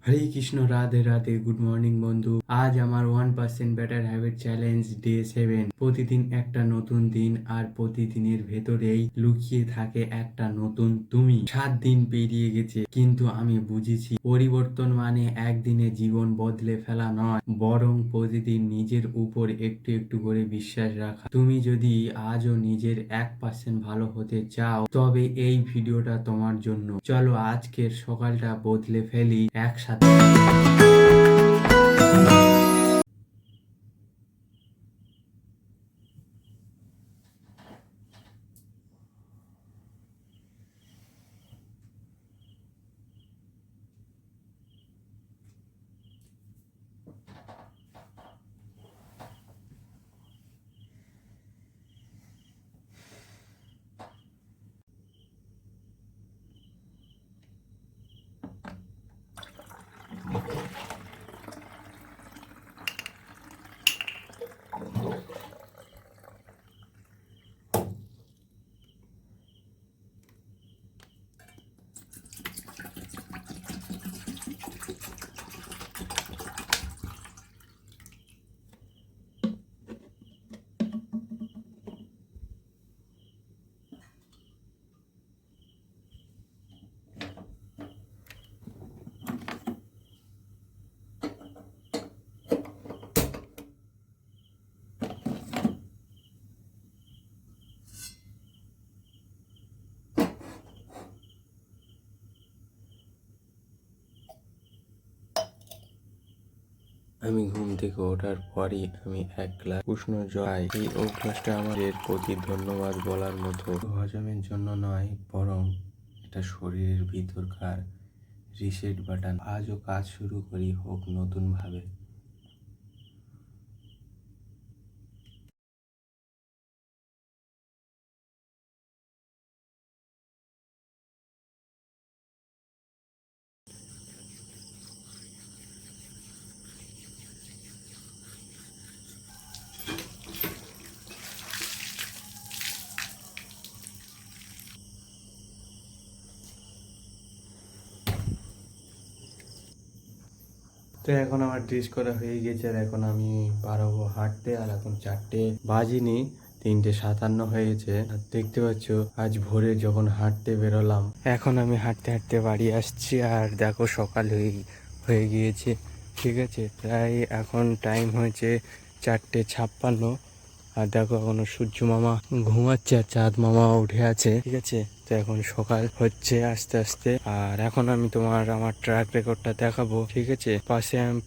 হরে Krishna, Radhe Radhe. Good morning বন্ধু। আজ আমার 1% বেটার হ্যাবিট চ্যালেঞ্জ ডে 7। প্রতিদিন একটা নতুন দিন, আর প্রতিদিনের ভেতরেই লুকিয়ে থাকে একটা নতুন তুমি। 7 দিন পেরিয়ে গেছে, কিন্তু আমি বুঝেছি পরিবর্তন মানে একদিনে জীবন বদলে ফেলা নয়, বরং প্রতিদিন নিজের উপর একটু একটু করে বিশ্বাস রাখা। তুমি যদি আজও নিজের 1% ভালো হতে চাও, তবে এই ভিডিওটা তোমার জন্য। চলো আজকের সকালটা বদলে ফেলি একসাথে। আমি ঘুম থেকে ওঠার পরই আমি এক গ্লাস উষ্ণ জল খাই। এই অভ্যাসটা আমাদের প্রতি ধন্যবাদ বলার মতো। হজমের জন্য নয়, বরং এটা শরীরের ভিতরকার রিসেট বাটন। আজও কাজ শুরু করি, হোক নতুন ভাবে। তো এখন আমার ড্রেস করা হয়ে গেছে, আর এখন আমি বাড়াবো হাঁটতে। আর এখন 4টে বাজিনি, 3টে 57 হয়েছে। আর দেখতে পাচ্ছ, আজ ভোরে যখন হাঁটতে বেরোলাম, এখন আমি হাঁটতে হাঁটতে বাড়ি আসছি। আর দেখো সকাল হয়ে গিয়েছে। ঠিক আছে, প্রায় এখন টাইম হয়েছে 4টে 56। আর দেখো এখনো সূর্য মামা ঘুমাচ্ছে, আর চাঁদ মামা উঠে আছে। ঠিক আছে, তো এখন সকাল হচ্ছে আস্তে আস্তে। আর এখন আমি আমার ট্র্যাক রেকর্ডটা দেখাবো। ঠিক আছে,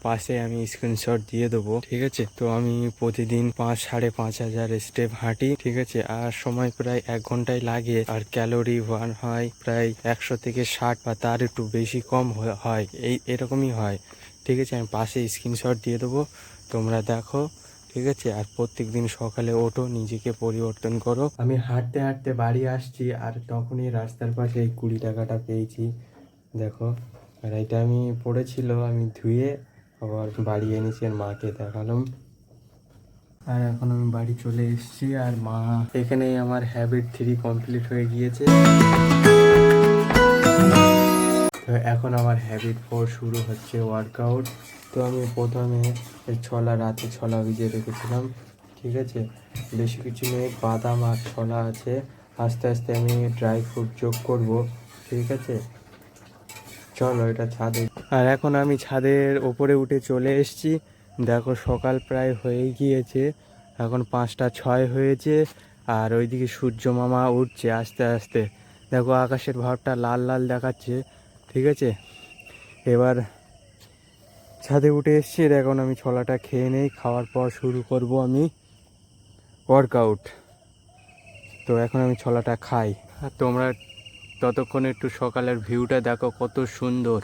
পাশে আমি স্ক্রিনশট দিয়ে দেবো। ঠিক আছে, তো আমি প্রতিদিন 5-5.5 হাজার স্টেপ হাঁটি। ঠিক আছে, আর সময় প্রায় 1 ঘন্টায় লাগে। আর ক্যালোরি বার্ন হয় প্রায় 100 থেকে 60, বা তার একটু বেশি কম হয়, এরকমই হয়। ঠিক আছে, আমি পাশে স্ক্রিনশট দিয়ে দেবো, তোমরা দেখো। ঠিক আছে, আর প্রত্যেক দিন সকালে ওঠো, নিজেকে পরিবর্তন করো। আমি হাঁটতে হাঁটতে বাড়ি আসছি, আর তখনই রাস্তার পাশে এই 20 টাকাটা পেয়েছি। দেখো, আর এটা আমি পড়েছিল, আমি ধুয়ে আবার বাড়ি এনেছি, আর মাকে দেখালাম। আর এখন আমি বাড়ি চলে এসেছি, আর মা এখানেই আমার হ্যাবিট 3 কমপ্লিট হয়ে গিয়েছে। তো এখন আমার হ্যাবিট 4 শুরু হচ্ছে, ওয়ার্কআউট। তো আমি প্রথমে রাতে ছোলা ভিজিয়ে রেখেছিলাম। ঠিক আছে, বেশি কিছু নেই, বাদাম আর ছোলা আছে। আস্তে আস্তে আমি ড্রাই ফ্রুট যোগ করব। ঠিক আছে, চলো এটা ছাদে। আর এখন আমি ছাদের ওপরে উঠে চলে এসেছি। দেখো সকাল প্রায় হয়ে গিয়েছে, এখন 5টা 6 হয়েছে। আর ওইদিকে সূর্য মামা উঠছে আস্তে আস্তে। দেখো আকাশের ভাবটা লাল লাল দেখাচ্ছে। ঠিক আছে, এবার ছাদে উঠে এসছি। এখন আমি ছোলাটা খেয়ে নেই, খাওয়ার পর শুরু করব আমি ওয়ার্কআউট। তো এখন আমি ছোলাটা খাই, আর তোমরা ততক্ষণ একটু সকালের ভিউটা দেখো, কত সুন্দর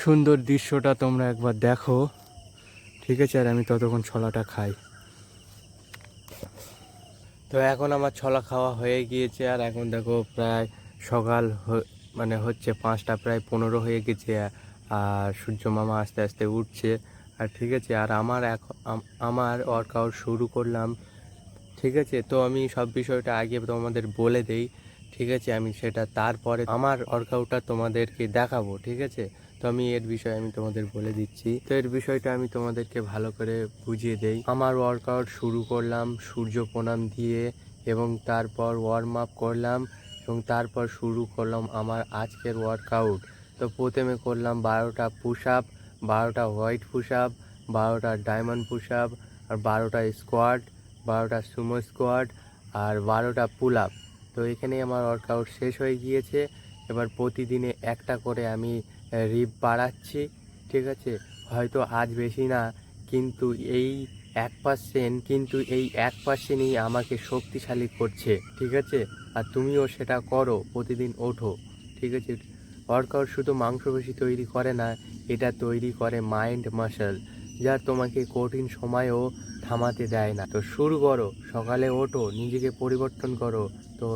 সুন্দর দৃশ্যটা তোমরা একবার দেখো। ঠিক আছে, আর আমি ততক্ষণ ছোলাটা খাই। তো এখন আমার ছোলা খাওয়া হয়ে গিয়েছে, আর এখন দেখো প্রায় সকাল মানে হচ্ছে 5টা প্রায় 15 হয়ে গেছে। আর সূর্য মামা আস্তে আস্তে উঠছে। আর ঠিক আছে, আর আমার ওয়ার্কআউট শুরু করলাম। ঠিক আছে, তো আমি সব বিষয়টা আগে তোমাদের বলে দেই। ঠিক আছে, আমি সেটা তারপরে আমার ওয়ার্কআউটটা তোমাদেরকে দেখাবো। ঠিক আছে, তো আমি এর বিষয়ে আমি তোমাদের বলে দিচ্ছি। তো এর বিষয়টা আমি তোমাদেরকে ভালো করে বুঝিয়ে দেই। আমার ওয়ার্কআউট শুরু করলাম সূর্য প্রণাম দিয়ে, এবং তারপর ওয়ার্ম আপ করলাম, এবং তারপর শুরু করলাম আমার আজকের ওয়ার্কআউট। তো প্রথমে করলাম 12টা পুশ আপ, 12টা হোয়াইট পুশ আপ, 12টা ডায়মন্ড পুশ আপ, আর 12টা স্কোয়াড, 12টা সুমো স্কোয়াড, আর 12টা পুল আপ। তো এখানেই আমার ওয়ার্কআউট শেষ হয়ে গিয়েছে। এবার প্রতিদিনে একটা করে আমি রিপ বাড়াচ্ছি, ঠিক আছে। হয়তো আজ বেশি না, কিন্তু এই 1%ই আমাকে শক্তিশালী করছে, ঠিক আছে। আর তুমিও সেটা করো, প্রতিদিন ওঠো, ঠিক আছে। ওয়ার্কআউট শুধু মাংসপেশি তৈরি করে না, এটা তৈরি করে মাইন্ড মাসল, যা তোমাকে কঠিন সময়েও থামাতে দেয় না। তো শুরু করো, সকালে ওঠো, নিজেকে পরিবর্তন করো। তো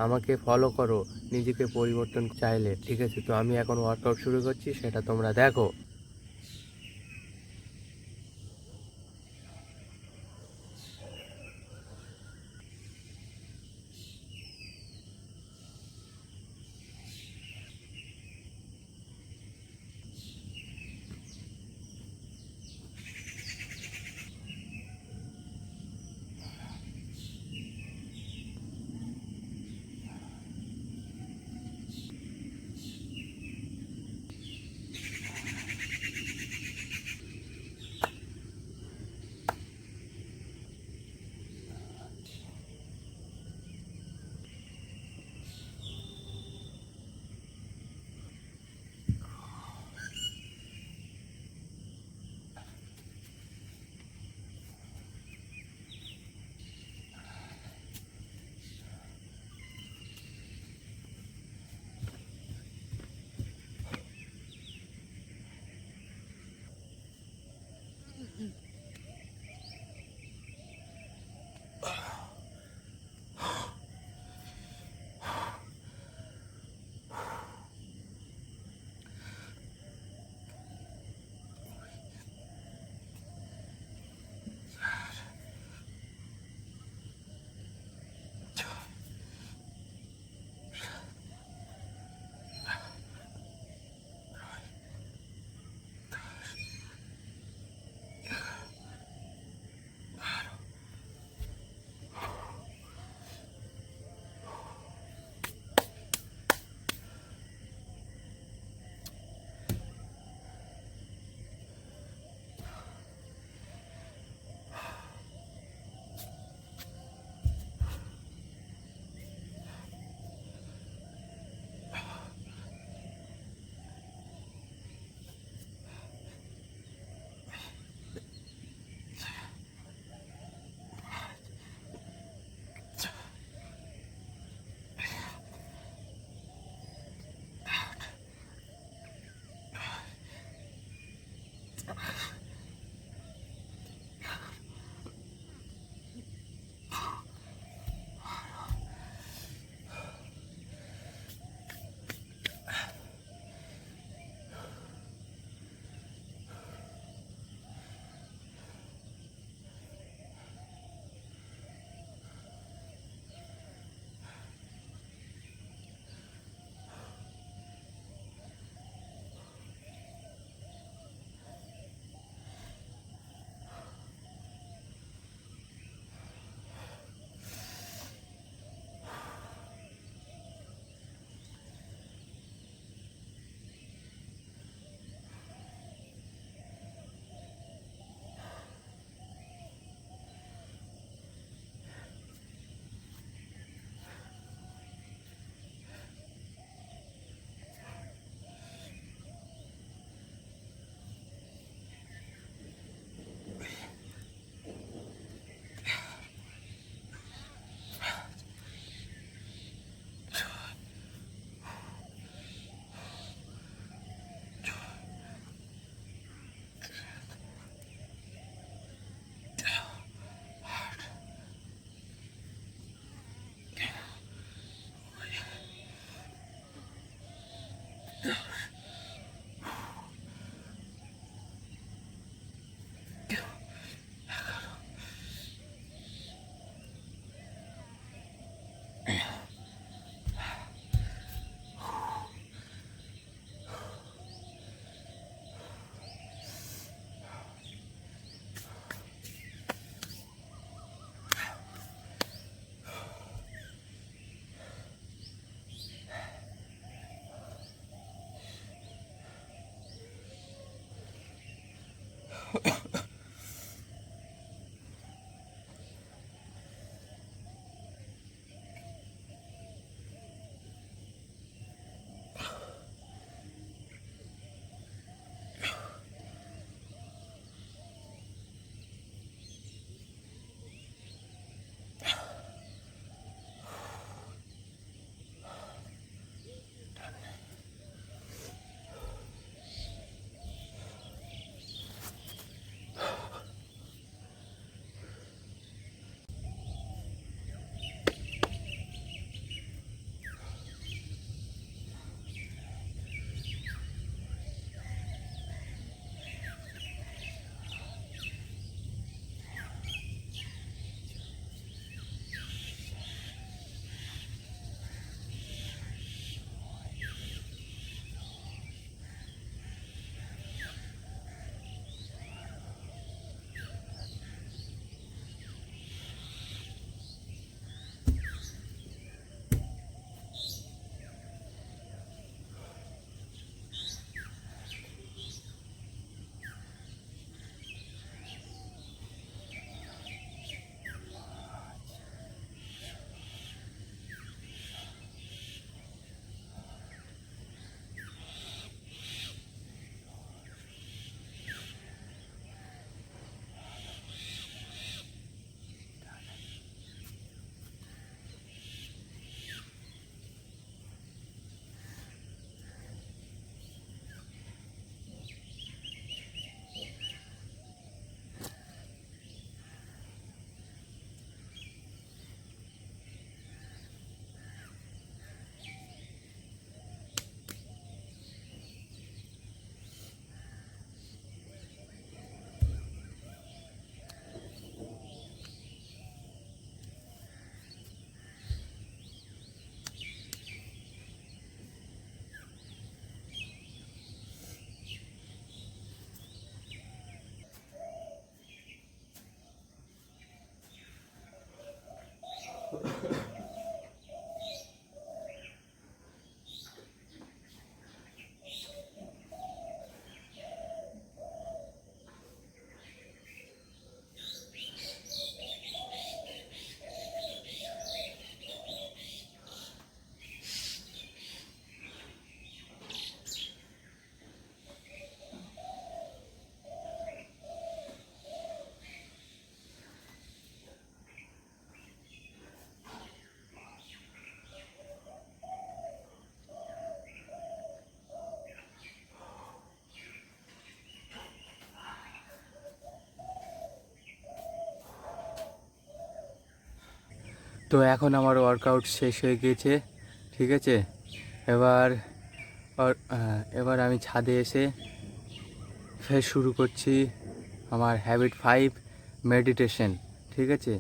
আমাকে ফলো করো নিজেকে পরিবর্তন চাইলে, ঠিক আছে। তো আমি এখন ওয়ার্কআউট শুরু করছি, সেটা তোমরা দেখো। তো এখন আমার ওয়ার্কআউট শেষ হয়ে গিয়েছে, ঠিক আছে। এবার এবার আমি ছাদে এসে ফের শুরু করছি আমার হ্যাবিট 5 মেডিটেশন, ঠিক আছে।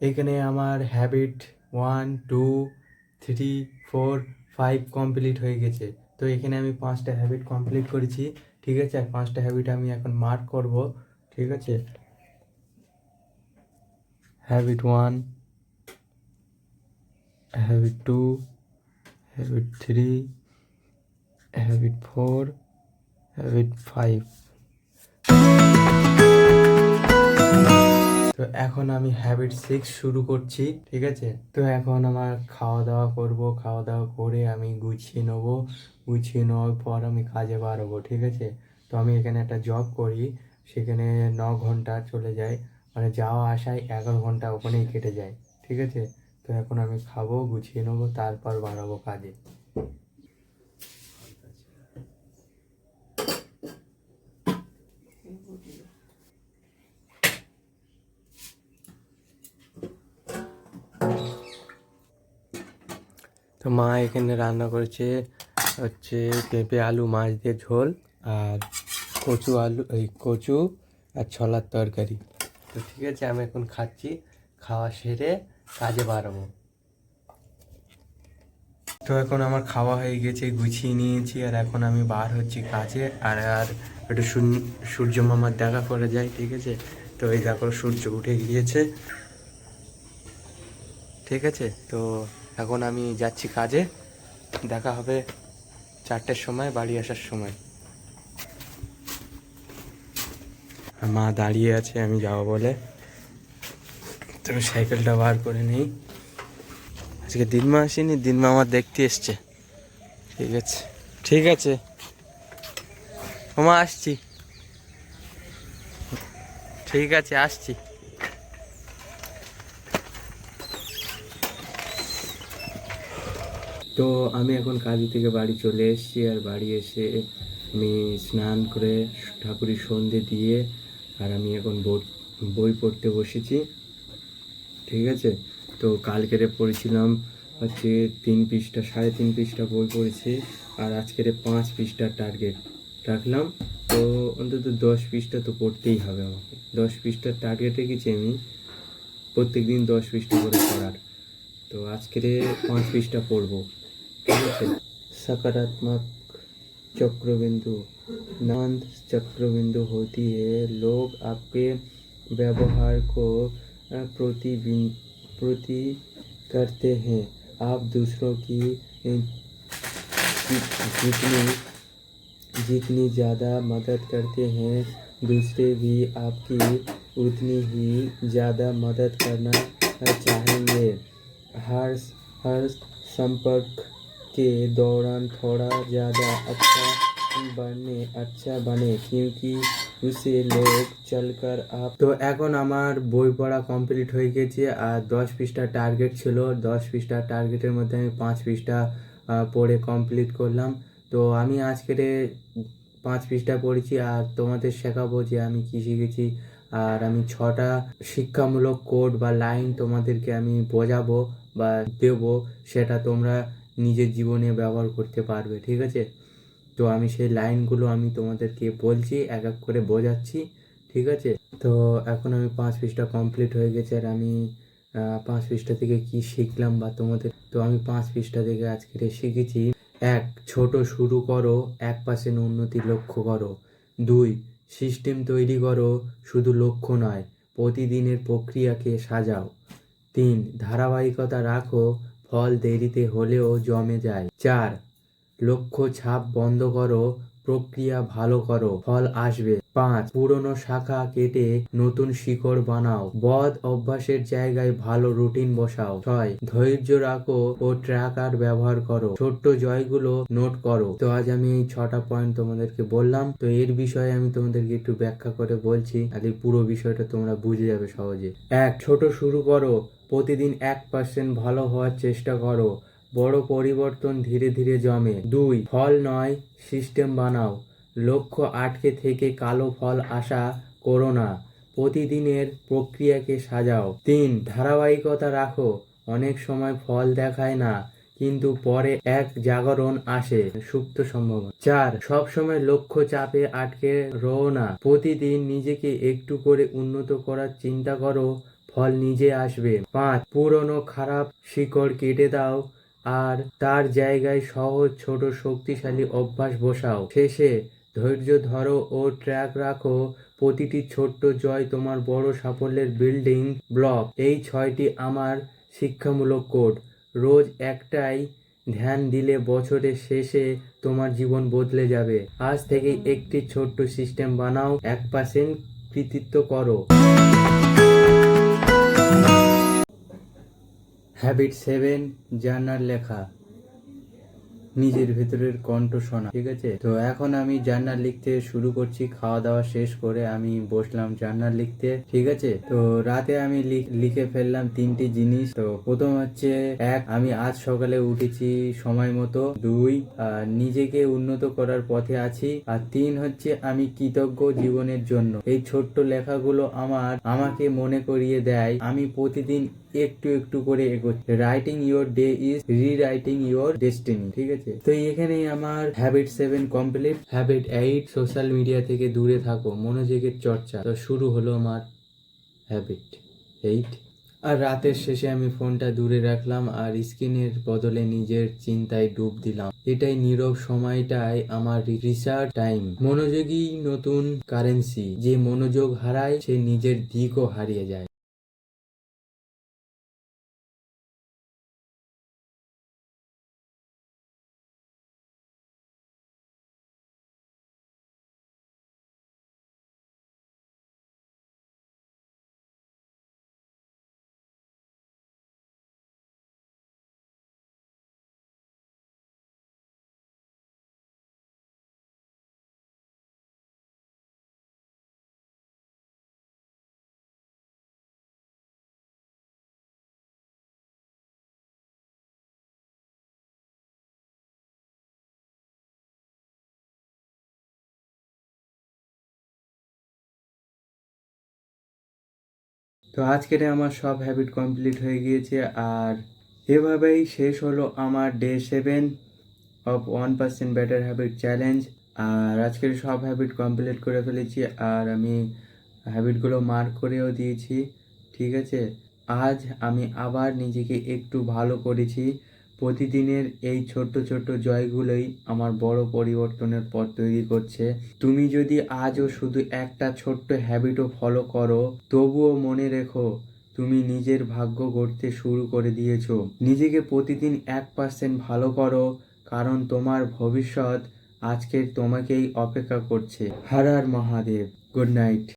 এখানে আমার হ্যাবিট 1 2 3 4 5 কমপ্লিট হয়ে গেছে। তো এখানে আমি 5টা হ্যাবিট কমপ্লিট করেছি, ঠিক আছে। আর 5টা হ্যাবিট আমি এখন মার্ক করব, ঠিক আছে। Habit 1, habit 2, habit 3, habit 4, habit 5। তো এখন আমি হ্যাবিট 6 শুরু করছি, ঠিক আছে। তো এখন আমার খাওয়া দাওয়া করব, খাওয়া দাওয়া করে আমি গুছিয়ে নেবো, গুছিয়ে নেওয়ার পর আমি কাজে বাড়াবো, ঠিক আছে। তো আমি এখানে একটা জব করি, সেখানে 9 ঘন্টা চলে যায়, মানে যাওয়া আসায় 11 ঘন্টা ওখানেই কেটে যায়, ঠিক আছে। তো এখন আমি খাবো, গুছিয়ে নেবো, তারপর বাড়াবো কাজে। তো মা এখানে রান্না করেছে হচ্ছে পেঁপে আলু মাছ দিয়ে ঝোল, আর কচু আর ছোলার তরকারি। তো ঠিক আছে, আমি এখন খাচ্ছি, খাওয়া সেরে কাজে বাড়াবো। তো এখন আমার খাওয়া হয়ে গেছে, গুছিয়ে নিয়েছি, আর এখন আমি বার হচ্ছি কাজে। আর একটু সূর্য মামার দেখা করে যাই, ঠিক আছে। তো এই দেখো সূর্য উঠে গিয়েছে, ঠিক আছে। তো এখন আমি যাচ্ছি কাজে, দেখা হবে 4টের সময় বাড়ি আসার সময়। মা দাঁড়িয়ে আছে আমি যাবো বলে, তো সাইকেলটা বার করে নেই। আজকে দিনমা আসেনি, দিনমা আমার দেখতে এসছে, ঠিক আছে ঠিক আছে। মা আসছি, ঠিক আছে আসছি। তো আমি এখন কাজী থেকে বাড়ি চলে এসেছি, আর বাড়ি এসে আমি স্নান করে ঠাকুরের সন্ধে দিয়ে আর আমি এখন বই পড়তে বসেছি, ঠিক আছে। তো কালকেরে পড়েছিলাম হচ্ছে 3 পৃষ্ঠা, 3.5 পৃষ্ঠা বই পড়েছি, আর আজকের 5 পৃষ্ঠার টার্গেট রাখলাম। তো অন্তত 10 পৃষ্ঠা তো পড়তেই হবে আমাকে, 10 পৃষ্ঠার টার্গেট রেখেছি আমি, প্রত্যেক দিন 10 পৃষ্ঠা করে পড়ার। তো আজকের 5 পৃষ্ঠা পড়বো, ঠিক আছে। सकारात्मक चक्रबिंदु नंद चक्रबिंदु होती है, लोग आपके व्यवहार को प्रति करते हैं। आप दूसरों की जितनी ज़्यादा मदद करते हैं, दूसरे भी आपकी उतनी ही ज़्यादा मदद करना चाहेंगे। हर संपर्क के दौरान थोड़ा ज़्यादा अच्छा बने क्योंकि उसे लोग चलकर आप। तो এখন আমার বই পড়া কমপ্লিট হয়ে গেছে, আর 10 পৃষ্ঠা টার্গেট ছিল, 10 পৃষ্ঠা টার্গেটের মধ্যে আমি 5 পৃষ্ঠা পড়ে কমপ্লিট করলাম। তো আমি আজকের 5 পৃষ্ঠা পড়েছি, আর তোমাদের শেখাবো যে আমি কি শিখেছি। আর আমি 6টা শিক্ষামূলক কোড বা লাইন তোমাদেরকে আমি বোঝাবো বা দেবো, সেটা তোমরা নিজের জীবনে ব্যবহার করতে পারবে, ঠিক আছে। তো আমি সেই লাইনগুলো আমি তোমাদেরকে বলছি, এক এক করে বোঝাচ্ছি, ঠিক আছে। তো এখন আমি 5 পৃষ্ঠা কমপ্লিট হয়ে গেছে, আর আমি 5 পৃষ্ঠা থেকে কি শিখলাম বা তোমাদের, তো আমি 5 পৃষ্ঠা থেকে আজকে শিখেছি। 1. ছোট শুরু করো, 1% উন্নতি লক্ষ্য করো। 2. সিস্টেম তৈরি করো, শুধু লক্ষ্য নয়, প্রতিদিনের প্রক্রিয়াকে সাজাও। 3. ধারাবাহিকতা রাখো, ফল দেরিতে হলেও জমে যায়। 4. লক্ষ্য ছাপ বন্ধ করো, প্রক্রিয়া ভালো করো, ফল আসবে। 5. পুরনো শাখা কেটে নতুন শিকড় বানাও, বদ অভ্যাসের জায়গায় ভালো রুটিন বসাও। 6. ধৈর্য রাখো ও ট্র্যাকার ব্যবহার করো, ছোট্ট জয়গুলো নোট করো। তো আজ আমি এই 6টা পয়েন্ট তোমাদেরকে বললাম। তো এর বিষয়ে আমি তোমাদেরকে একটু ব্যাখ্যা করে বলছি, আর এই পুরো বিষয়টা তোমরা বুঝে যাবে সহজে। 1. ছোট শুরু করো, প্রতিদিন 1% ভালো হওয়ার চেষ্টা করো, বড় পরিবর্তন ধীরে ধীরে জমে। 2. ফল নয়, সিস্টেম বানাও, লক্ষ্য আটকে থেকে কালো ফল আশা করো না, প্রতিদিনের প্রক্রিয়াকে সাজাও। 3. ধারাবাহিকতা রাখো, অনেক সময় ফল দেখায় না, কিন্তু পরে এক জাগরণ আসে, সুপ্ত সম্ভাবনা। 4. সবসময় লক্ষ্য চাপে আটকে রও না, প্রতিদিন নিজেকে একটু করে উন্নত করার চিন্তা করো, ফল নিজে আসবে। 5. পুরনো খারাপ শিকড় কেটে দাও, আর তার জায়গায় সহজ ছোট শক্তিশালী অভ্যাস বসাও। শেষে ধৈর্য ধরো ও ট্র্যাক রাখো, প্রতিটি ছোট্ট জয় তোমার বড় সাফল্যের বিল্ডিং ব্লক। এই 6টি আমার শিক্ষামূলক কোড, রোজ একটাই ধ্যান দিলে বছরের শেষে তোমার জীবন বদলে যাবে। আজ থেকে একটি ছোট্ট সিস্টেম বানাও, 1% কৃতিত্ব করো। হ্যাবিট 7 জার্নাল লেখা, নিজের ভেতরের কণ্ঠ শোনা। ঠিক আছে, তো এখন আমি জার্নাল লিখতে শুরু করছি। খাওয়া দাওয়া শেষ করে আমি বসলাম জার্নাল লিখতে। ঠিক আছে, তো রাতে আমি লিখে ফেললাম 3টি জিনিস। তো প্রথম হচ্ছে 1, আমি আজ সকালে উঠেছি সময় মতো। 2, নিজেকে উন্নত করার পথে আছি। আর 3 হচ্ছে আমি কৃতজ্ঞ জীবনের জন্য। এই ছোট্ট লেখাগুলো আমাকে মনে করিয়ে দেয় আমি প্রতিদিন একটু একটু করে এগোচ্ছি। Writing your day is rewriting your destiny. ঠিক আছে, তো এখানেই আমার habit 7 complete. Habit 8, social media থেকে দূরে থাকো, মনোযোগের চর্চা। তো শুরু হলো আমার হ্যাবিট 8। আর রাতের শেষে আমি ফোনটা দূরে রাখলাম আর স্ক্রিনের বদলে নিজের চিন্তায় ডুব দিলাম। এটাই নীরব সময়টাই আমার রিসার্চ টাইম। মনোযোগী নতুন কারেন্সি, যে মনোযোগ হারায় সে নিজের দিকও হারিয়ে যায়। তো আজকের আমার সব হ্যাবিট কমপ্লিট হয়ে গিয়েছে। আর এভাবেই শেষ হলো আমার day 7 of 1% better habit challenge. আর আজকের সব হ্যাবিট কমপ্লিট করে ফেলেছি আর আমি হ্যাবিটগুলো মার্ক করেও দিয়েছি। ঠিক আছে, আজ আমি আবার নিজেকে একটু ভালো করেছি। প্রতিদিনের এই ছোট্ট ছোট্ট জয়গুলোই আমার বড় পরিবর্তনের পথ তৈরি করছে। তুমি যদি আজও শুধু একটা ছোট্ট হ্যাবিটও ফলো করো, তবুও মনে রেখো তুমি নিজের ভাগ্য গড়তে শুরু করে দিয়েছো। নিজেকে প্রতিদিন 1% ভালো করো, কারণ তোমার ভবিষ্যৎ আজকের তোমাকেই অপেক্ষা করছে। হর হর মহাদেব। Good night.